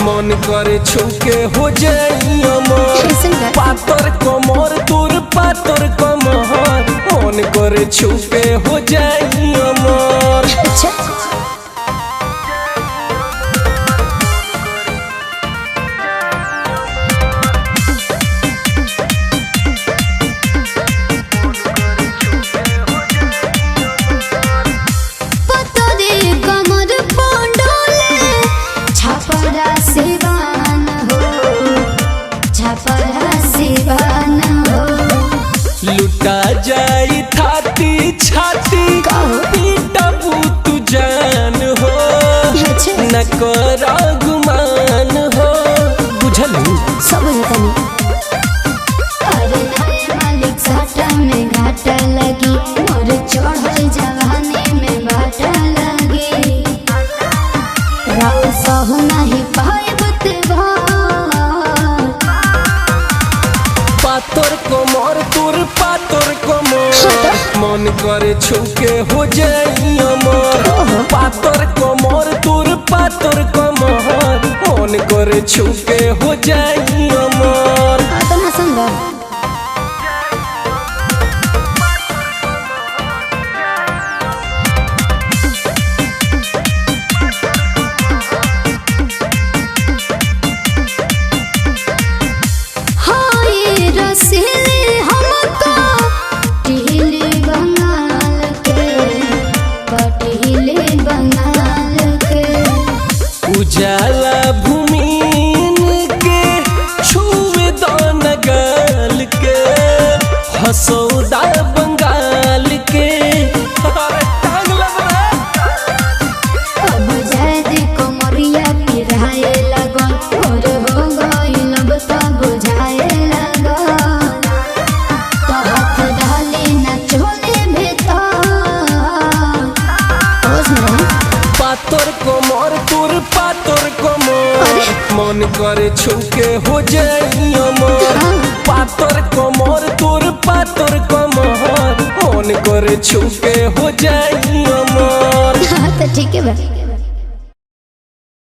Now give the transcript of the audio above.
मन करे छुके हो जाई अमर पातर कमर तोर पातर कमर मन करे छुके हो जाई अमर। लुटा जाई थाती छाती पीटबू तू जान हो न कर गुमान हो बुझल सब अरे मालिक साटा में घाटा लगी मोर चढ़ल जवानी में बाटा लगी राव सह नहीं पाएब पातर कमर तोर पातर कमर मन करे छुके हो जाई अमर पातर कमर तोर पातर कमर मन करे छुके हो जाई अमर। उजाला भूमिन के छुए दान गाल के हसौदा बंगाल के टांग लग अब जाद कमरिया पिराए लगन और हो गइल बता बुझाए लगन तो हाथ डाले न चोले भीतर पातर कमर तोर पातर कमर मन करे छुके हो जाई अमर पातर कमर तोर पातर कमर मन करे छुके हो जाई